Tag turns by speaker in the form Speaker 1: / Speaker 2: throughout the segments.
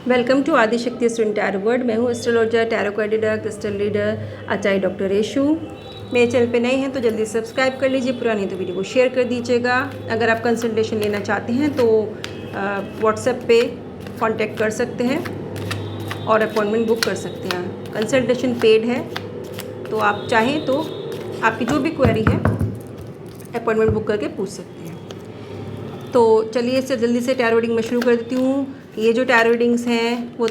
Speaker 1: Welcome to Adishakti student tarot world. मैं हूँ astrologer, tarot card reader, crystal reader Acharya doctor Reshu. मेरे channel पे नए हैं तो जल्दी सब्सक्राइब कर लीजिए, पुरानी तो वीडियो को शेयर कर दीजिएगा। अगर आप कंसल्टेशन लेना चाहते हैं तो व्हाट्सएप पे कांटेक्ट कर सकते हैं और अपॉइंटमेंट बुक कर सकते हैं। कंसल्टेशन पेड है, तो आप चाहें तो आपकी जो भी क्वेरी है अपॉइंटमेंट बुक करके पूछ सकते हैं। तो चलिए इससे जल्दी से टैरो रीडिंग मैं शुरू कर देती हूँ। ये जो टैरो रीडिंग्स हैं वो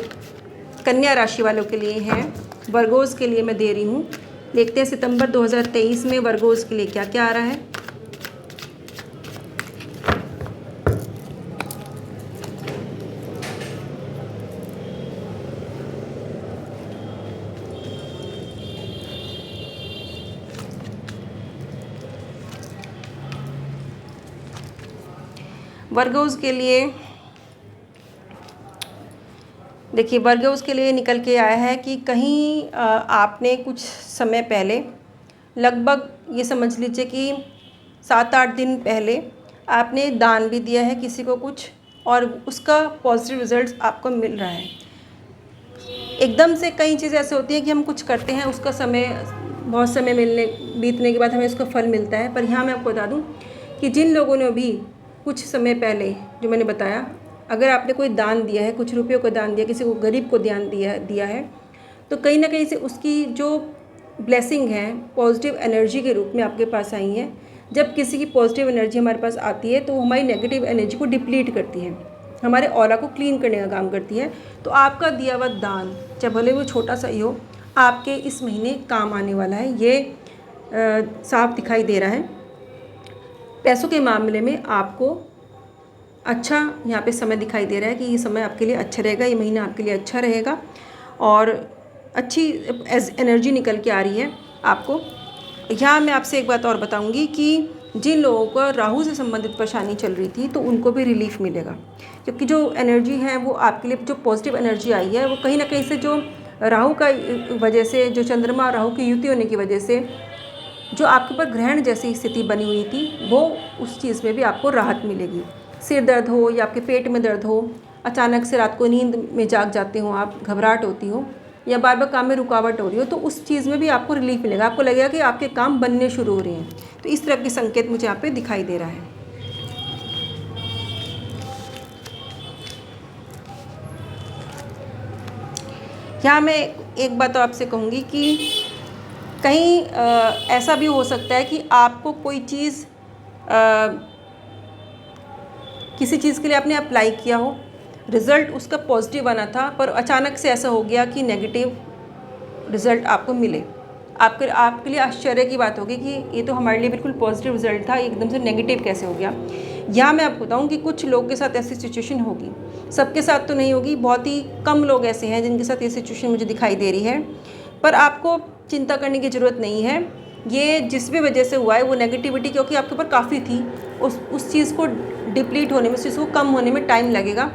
Speaker 1: कन्या राशि वालों के लिए हैं, वर्गोज़ के लिए मैं दे रही हूँ। देखते हैं सितंबर 2023 में वर्गोज़ के लिए क्या क्या आ रहा है। वर्गोज़ के लिए देखिए, वर्गोज़ के लिए निकल के आया है कि कहीं आपने कुछ समय पहले, लगभग ये समझ लीजिए कि 7-8 दिन पहले आपने दान भी दिया है किसी को कुछ, और उसका पॉजिटिव रिजल्ट्स आपको मिल रहा है। एकदम से कई चीज़ें ऐसे होती हैं कि हम कुछ करते हैं, उसका समय बहुत समय बीतने के बाद हमें उसका फल मिलता है। पर यहाँ मैं आपको बता दूँ कि जिन लोगों ने भी कुछ समय पहले जो मैंने बताया, अगर आपने कोई दान दिया है, कुछ रुपयों का दान दिया, किसी को गरीब को दान दिया है, तो कहीं ना कहीं से उसकी जो ब्लेसिंग है पॉजिटिव एनर्जी के रूप में आपके पास आई है। जब किसी की पॉजिटिव एनर्जी हमारे पास आती है तो हमारी नेगेटिव एनर्जी को डिप्लीट करती है, हमारे ऑरा को क्लीन करने का काम करती है। तो आपका दिया हुआ दान, चाहे भले वो छोटा सा ही हो, आपके इस महीने काम आने वाला है। ये साफ दिखाई दे रहा है। पैसों के मामले में आपको अच्छा यहाँ पे समय दिखाई दे रहा है कि ये समय आपके लिए अच्छा रहेगा, ये महीना आपके लिए अच्छा रहेगा और अच्छी एनर्जी निकल के आ रही है आपको। यहाँ मैं आपसे एक बात और बताऊँगी कि जिन लोगों को राहु से संबंधित परेशानी चल रही थी तो उनको भी रिलीफ मिलेगा, क्योंकि जो एनर्जी है वो आपके लिए, जो पॉजिटिव एनर्जी आई है वो कहीं ना कहीं से जो राहु का वजह से, जो चंद्रमा और राहु की युति होने की वजह से जो आपके ऊपर ग्रहण जैसी स्थिति बनी हुई थी, वो उस चीज़ में भी आपको राहत मिलेगी। सिर दर्द हो या आपके पेट में दर्द हो, अचानक से रात को नींद में जाग जाते हो आप, घबराहट होती हो या बार बार काम में रुकावट हो रही हो, तो उस चीज़ में भी आपको रिलीफ मिलेगा। आपको लगेगा कि आपके काम बनने शुरू हो रहे हैं। तो इस तरह के संकेत मुझे यहाँ पे दिखाई दे रहा है। यहाँ मैं एक बात आपसे कहूँगी कि कहीं ऐसा भी हो सकता है कि आपको कोई चीज़, किसी चीज़ के लिए आपने अप्लाई किया हो, रिज़ल्ट उसका पॉजिटिव आना था, पर अचानक से ऐसा हो गया कि नेगेटिव रिज़ल्ट आपको मिले। आपके लिए आश्चर्य की बात होगी कि ये तो हमारे लिए बिल्कुल पॉजिटिव रिज़ल्ट था, एकदम से नेगेटिव कैसे हो गया। यहाँ मैं आपको बताऊँ कि कुछ लोगों के साथ ऐसी सिचुएशन होगी, सबके साथ तो नहीं होगी, बहुत ही कम लोग ऐसे हैं जिनके साथ ये सिचुएशन मुझे दिखाई दे रही है। पर आपको चिंता करने की ज़रूरत नहीं है। ये जिस भी वजह से हुआ है वो नेगेटिविटी, क्योंकि आपके ऊपर काफ़ी थी, उस चीज़ को डिप्लीट होने में, उस चीज़ को कम होने में टाइम लगेगा।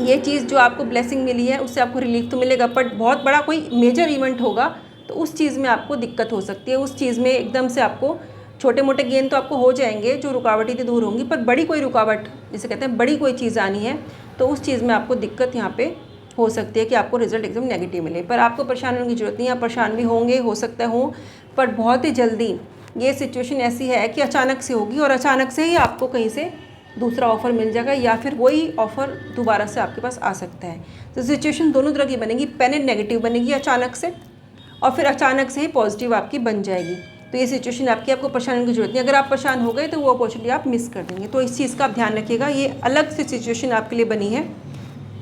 Speaker 1: ये चीज़ जो आपको ब्लेसिंग मिली है उससे आपको रिलीफ तो मिलेगा, बट बहुत बड़ा कोई मेजर इवेंट होगा तो उस चीज़ में आपको दिक्कत हो सकती है। उस चीज़ में एकदम से आपको छोटे मोटे गेन तो आपको हो जाएंगे, जो रुकावटें थी दूर होंगी, पर बड़ी कोई रुकावट, जिसे कहते हैं बड़ी कोई चीज़ आनी है, तो उस चीज़ में आपको दिक्कत यहाँ पे हो सकती है कि आपको रिजल्ट एकदम नेगेटिव मिले। पर आपको परेशान होने की ज़रूरत नहीं है, आप परेशान भी होंगे, हो सकता हो, पर बहुत ही जल्दी ये सिचुएशन ऐसी है कि अचानक से होगी और अचानक से ही आपको कहीं से दूसरा ऑफ़र मिल जाएगा या फिर वही ऑफ़र दोबारा से आपके पास आ सकता है। तो सिचुएशन दोनों तरह की बनेगी, पहले नेगेटिव बनेगी अचानक से और फिर अचानक से ही पॉजिटिव आपकी बन जाएगी। तो ये सिचुएशन आपको परेशान होने की जरूरत नहीं। अगर आप परेशान हो गए तो वो अपॉर्चुनिटी आप मिस कर देंगे, तो इस चीज़ का आप ध्यान रखिएगा। ये अलग से सिचुएशन आपके लिए बनी है।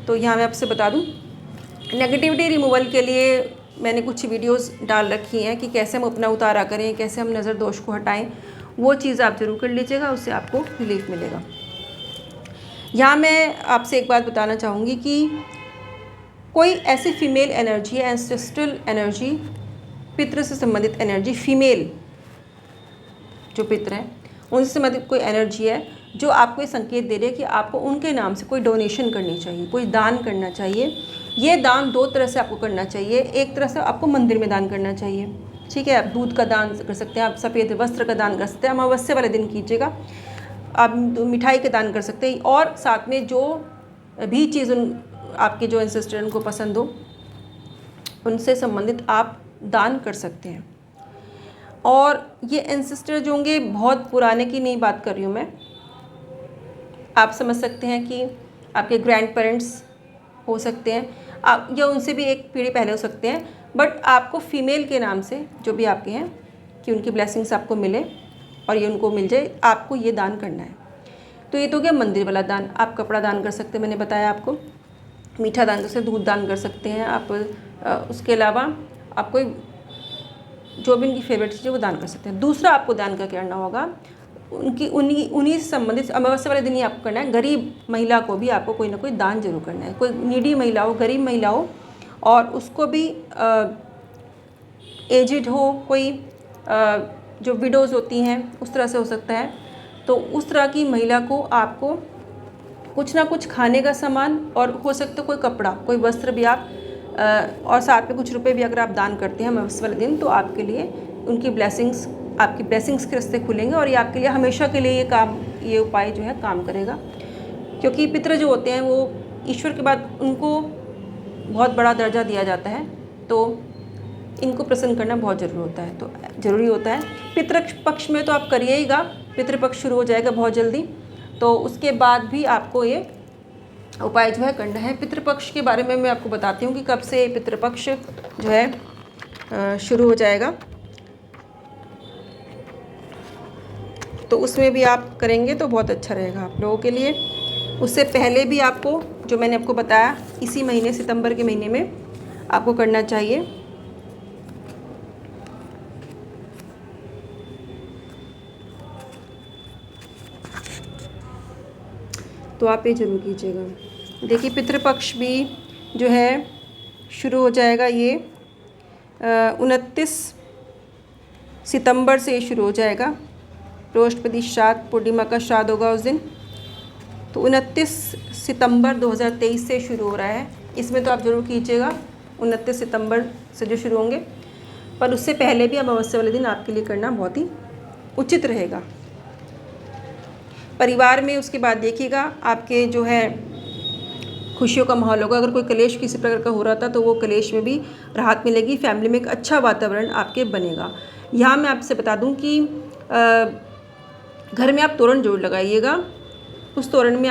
Speaker 1: तो यहाँ मैं आपसे बता दूँ, नेगेटिविटी रिमूवल के लिए मैंने कुछ वीडियोस डाल रखी हैं कि कैसे हम अपना उतारा करें, कैसे हम नज़र दोष को हटाएं। वो चीज़ आप ज़रूर कर लीजिएगा, उससे आपको रिलीफ मिलेगा। यहाँ मैं आपसे एक बात बताना चाहूँगी कि कोई ऐसी फीमेल एनर्जी है, एंसेस्ट्रल एनर्जी, पितृ से संबंधित एनर्जी, फीमेल जो पितृ हैं उनसे संबंधित कोई एनर्जी है जो आपको ये संकेत दे रही है कि आपको उनके नाम से कोई डोनेशन करनी चाहिए, कोई दान करना चाहिए। ये दान दो तरह से आपको करना चाहिए। एक तरह से आपको मंदिर में दान करना चाहिए, ठीक है। आप दूध का दान कर सकते हैं, आप सफ़ेद वस्त्र का दान कर सकते हैं, अमावस्या वाले दिन कीजिएगा। आप मिठाई का दान कर सकते हैं, और साथ में जो भी चीज़ आपके जो एंसेस्टर उनको पसंद हो, उनसे संबंधित आप दान कर सकते हैं। और ये एंसेस्टर जो होंगे बहुत पुराने की नहीं बात कर रही हूँ मैं, आप समझ सकते हैं कि आपके ग्रैंड पेरेंट्स हो सकते हैं, आप या उनसे भी एक पीढ़ी पहले हो सकते हैं, बट आपको फीमेल के नाम से जो भी आपके हैं कि उनकी ब्लेसिंग्स आपको मिले और ये उनको मिल जाए, आपको ये दान करना है। तो ये तो गया मंदिर वाला दान। आप कपड़ा दान कर सकते हैं, मैंने बताया आपको, मीठा दान कर सकते हैं, दूध दान कर सकते हैं आप। उसके अलावा आप कोई जो भी उनकी फेवरेट चीज़ है वो दान कर सकते हैं। दूसरा आपको दान क्या करना होगा, उन्हीं से संबंधित अमावस्या वाले दिन ही आपको करना है, गरीब महिला को भी आपको कोई ना कोई दान जरूर करना है। कोई नीडी महिला हो, गरीब महिला हो, और उसको भी एजिड हो, कोई जो विडोज़ होती हैं उस तरह से हो सकता है, तो उस तरह की महिला को आपको कुछ ना कुछ खाने का सामान और हो सकता है कोई कपड़ा, कोई वस्त्र भी आप और साथ में कुछ रुपए भी अगर आप दान करते हैं अमावस्या वाले दिन, तो आपके लिए उनकी ब्लेसिंग्स, आपकी ब्लेसिंग्स के रास्ते खुलेंगे और ये आपके लिए हमेशा के लिए ये उपाय जो है काम करेगा। क्योंकि पितृ जो होते हैं वो ईश्वर के बाद उनको बहुत बड़ा दर्जा दिया जाता है, तो इनको प्रसन्न करना बहुत ज़रूरी होता है। पितृपक्ष में तो आप करिएगा, पितृपक्ष शुरू हो जाएगा बहुत जल्दी, तो उसके बाद भी आपको ये उपाय जो है करना है। पितृपक्ष के बारे में मैं आपको बताती हूँ कि कब से पितृपक्ष जो है शुरू हो जाएगा, तो उसमें भी आप करेंगे तो बहुत अच्छा रहेगा आप लोगों के लिए। उससे पहले भी आपको, जो मैंने आपको बताया, इसी महीने सितंबर के महीने में आपको करना चाहिए। तो आप ये जरूर कीजिएगा। देखिए पितृपक्ष भी जो है शुरू हो जाएगा, ये 29 सितंबर से शुरू हो जाएगा। रोष्टपति श्राद्ध, पूर्णिमा का श्राद्ध होगा उस दिन, तो 29 सितंबर 2023 से शुरू हो रहा है। इसमें तो आप ज़रूर कीजिएगा, 29 सितंबर से जो शुरू होंगे, पर उससे पहले भी अमावस्या वाले दिन आपके लिए करना बहुत ही उचित रहेगा। परिवार में उसके बाद देखिएगा आपके जो है खुशियों का माहौल होगा। अगर कोई कलेश किसी प्रकार का हो रहा था तो वो कलेश में भी राहत मिलेगी, फैमिली में एक अच्छा वातावरण आपके बनेगा। यहाँ मैं आपसे बता दूँ कि घर में आप तोरण जरूर लगाइएगा। उस तोरण में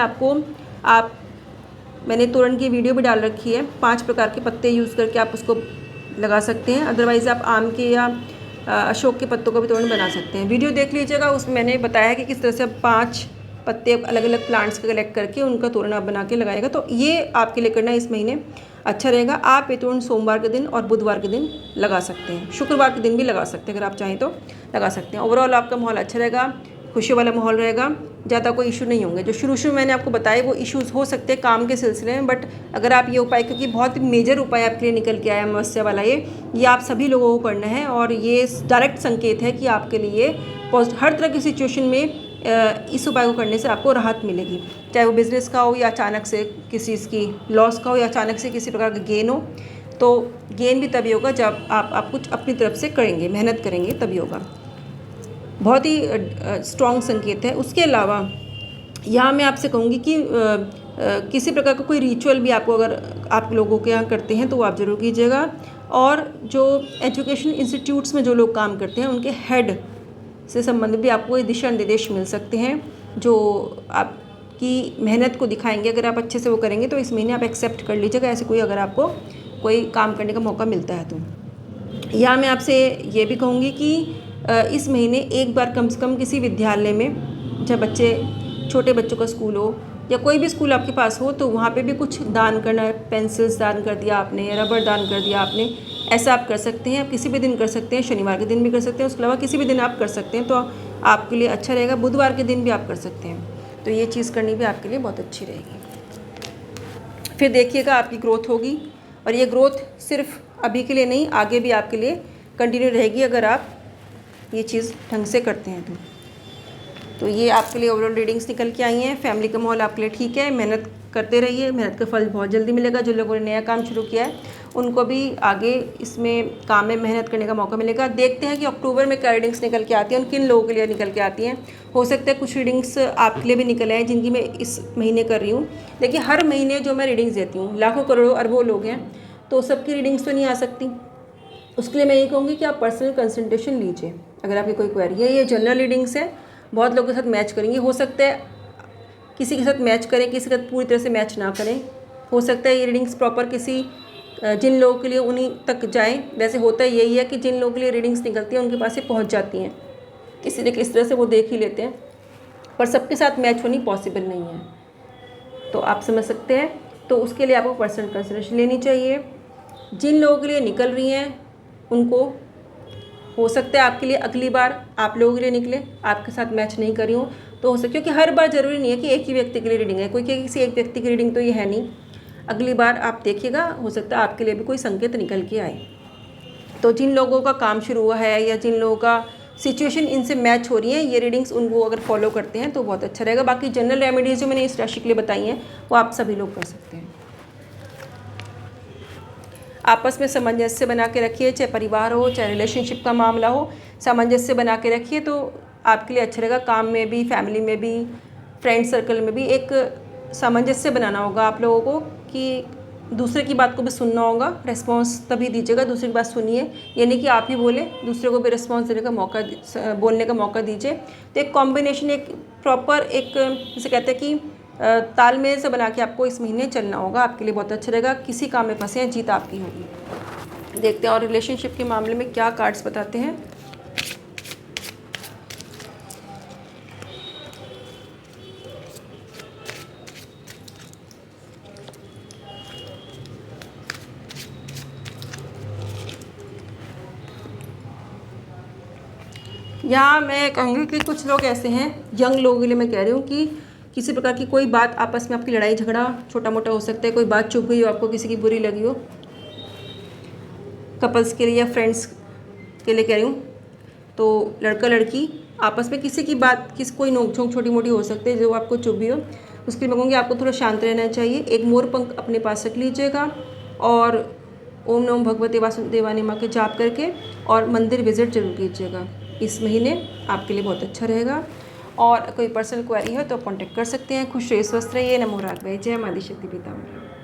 Speaker 1: मैंने तोरण की वीडियो भी डाल रखी है, 5 प्रकार के पत्ते यूज़ करके आप उसको लगा सकते हैं। अदरवाइज़ आप आम के या अशोक के पत्तों का भी तोरण बना सकते हैं। वीडियो देख लीजिएगा, उसमें मैंने बताया कि किस तरह से 5 पत्ते अलग अलग प्लांट्स के कलेक्ट करके उनका तोरण आप बना के लगाएगा, तो ये आपके लिए करना इस महीने अच्छा रहेगा। आप ये तोरण सोमवार के दिन और बुधवार के दिन लगा सकते हैं, शुक्रवार के दिन भी लगा सकते हैं, अगर आप चाहें तो लगा सकते हैं। ओवरऑल आपका माहौल अच्छा रहेगा, खुशियों वाला माहौल रहेगा, ज़्यादा कोई इशू नहीं होंगे। जो शुरू मैंने आपको बताए वो इश्यूज़ हो सकते हैं काम के सिलसिले में, बट अगर आप ये उपाय, क्योंकि बहुत मेजर उपाय आपके लिए निकल के आया अमावस्या वाला, ये आप सभी लोगों को करना है, और ये डायरेक्ट संकेत है कि आपके लिए हर तरह की सिचुएशन में इस उपाय को करने से आपको राहत मिलेगी, चाहे वो बिज़नेस का हो या अचानक से किसी चीज़ की लॉस का हो या अचानक से किसी प्रकार का गेन हो। तो गेन भी तभी होगा जब आप कुछ अपनी तरफ से करेंगे, मेहनत करेंगे, तभी होगा। बहुत ही स्ट्रॉन्ग संकेत है। उसके अलावा यहाँ मैं आपसे कहूँगी कि किसी प्रकार का कोई रिचुअल भी आपको अगर आप लोगों के यहाँ करते हैं तो वो आप ज़रूर कीजिएगा। और जो एजुकेशन इंस्टीट्यूट्स में जो लोग काम करते हैं उनके हेड से संबंधित भी आपको ये दिशा निर्देश मिल सकते हैं, जो आपकी मेहनत को दिखाएंगे। अगर आप अच्छे से वो करेंगे तो इस महीने आप एक्सेप्ट कर लीजिएगा ऐसे कोई, अगर आपको कोई काम करने का मौका मिलता है तो। यहाँ मैं आपसे ये भी कहूँगी कि इस महीने एक बार कम से कम किसी विद्यालय में, जब छोटे बच्चों का स्कूल हो या कोई भी स्कूल आपके पास हो, तो वहाँ पे भी कुछ दान करना है। पेंसिल्स दान कर दिया आपने, रबर दान कर दिया आपने, ऐसा आप कर सकते हैं। आप किसी भी दिन कर सकते हैं, शनिवार के दिन भी कर सकते हैं, उसके अलावा किसी भी दिन आप कर सकते हैं, तो आपके लिए अच्छा रहेगा। बुधवार के दिन भी आप कर सकते हैं, तो ये चीज़ करनी भी आपके लिए बहुत अच्छी रहेगी। फिर देखिएगा आपकी ग्रोथ होगी, और ये ग्रोथ सिर्फ अभी के लिए नहीं, आगे भी आपके लिए कंटिन्यू रहेगी अगर आप ये चीज़ ढंग से करते हैं तो ये आपके लिए ओवरऑल रीडिंग्स निकल के आई हैं। फैमिली का माहौल आपके लिए ठीक है, मेहनत करते रहिए, मेहनत का फल बहुत जल्दी मिलेगा। जो लोगों ने नया काम शुरू किया है उनको भी आगे इसमें काम में मेहनत करने का मौका मिलेगा। देखते हैं कि अक्टूबर में क्या रीडिंग्स निकल के आती हैं, किन लोगों के लिए निकल के आती हैं। हो सकता है कुछ रीडिंग्स आपके लिए भी निकल आए जिनकी मैं इस महीने कर रही हूँ। देखिए हर महीने जो मैं रीडिंग्स देती हूँ, लाखों करोड़ों अरबों लोग हैं, तो सबकी रीडिंग्स तो नहीं आ सकती। उसके लिए मैं ये कहूँगी कि आप पर्सनल कंसल्टेशन लीजिए अगर आपकी कोई क्वेरी है। ये जनरल रीडिंग्स है, बहुत लोगों के साथ मैच करेंगी। हो सकता है किसी के साथ मैच करें, किसी के साथ पूरी तरह से मैच ना करें। हो सकता है ये रीडिंग्स प्रॉपर किसी जिन लोगों के लिए उन्हीं तक जाएं। वैसे होता यही है कि जिन लोगों के लिए रीडिंग्स निकलती हैं उनके पास ये पहुंच जाती हैं, किसी न किसी तरह से वो देख ही लेते हैं, पर सबके साथ मैच होनी पॉसिबल नहीं है। तो आप समझ सकते हैं, तो उसके लिए आपको पर्सनल कंसल्टेशन लेनी चाहिए। जिन लोगों के लिए निकल रही हैं उनको हो सकता है आपके लिए अगली बार आप लोगों के लिए निकले, आपके साथ मैच नहीं करी हूँ तो हो सकता है, क्योंकि हर बार ज़रूरी नहीं है कि एक ही व्यक्ति के लिए रीडिंग है, कोई किसी एक व्यक्ति की रीडिंग तो ये है नहीं। अगली बार आप देखिएगा, हो सकता है आपके लिए भी कोई संकेत निकल के आए। तो जिन लोगों का काम शुरू हुआ है या जिन लोगों का सिचुएशन इनसे मैच हो रही है, ये रीडिंग्स उनको अगर फॉलो करते हैं तो बहुत अच्छा रहेगा। बाकी जनरल रेमेडीज़ जो मैंने इस राशि के लिए बताई हैं वो आप सभी लोग कर सकते हैं। आपस में सामंजस्य बना के रखिए, चाहे परिवार हो चाहे रिलेशनशिप का मामला हो, सामंजस्य बना के रखिए तो आपके लिए अच्छा रहेगा। काम में भी, फैमिली में भी, फ्रेंड सर्कल में भी एक सामंजस्य बनाना होगा आप लोगों को कि दूसरे की बात को भी सुनना होगा। रिस्पॉन्स तभी दीजिएगा, दूसरे की बात सुनिए, ये नहीं कि आप ही बोले, दूसरे को भी रिस्पॉन्स देने का मौका, बोलने का मौका दीजिए। तो एक कॉम्बिनेशन, एक प्रॉपर, एक जैसे कहते हैं कि तालमेल से बना के आपको इस महीने चलना होगा। आपके लिए बहुत अच्छा रहेगा। किसी काम में फंसे हैं, जीत आपकी होगी। देखते हैं और रिलेशनशिप के मामले में क्या कार्ड्स बताते हैं। यहाँ मैं कहूँगी कि कुछ लोग ऐसे हैं, यंग लोगों के लिए मैं कह रही हूँ कि किसी प्रकार की कोई बात आपस में आपकी लड़ाई झगड़ा छोटा मोटा हो सकता है, कोई बात चुभ गई हो, आपको किसी की बुरी लगी हो। कपल्स के लिए या फ्रेंड्स के लिए कह रही हूँ। तो लड़का लड़की आपस में किसी की बात, कोई नोकझोंक छोटी मोटी हो सकती है जो आपको चुभी हो, उसके लिए मैं कहूँगी आपको थोड़ा शांत रहना चाहिए। एक मोर पंख अपने पास रख लीजिएगा और ओम नमो भगवते वासुदेवाय नमः के जाप करके और मंदिर विजिट जरूर कीजिएगा। इस महीने आपके लिए बहुत अच्छा रहेगा। और कोई पर्सनल क्वेरी है तो कॉन्टेक्ट कर सकते हैं। खुश रहिए, स्वस्थ रहिए। नमो राघवाय। जय मां आदिशक्ति पीताम्बर।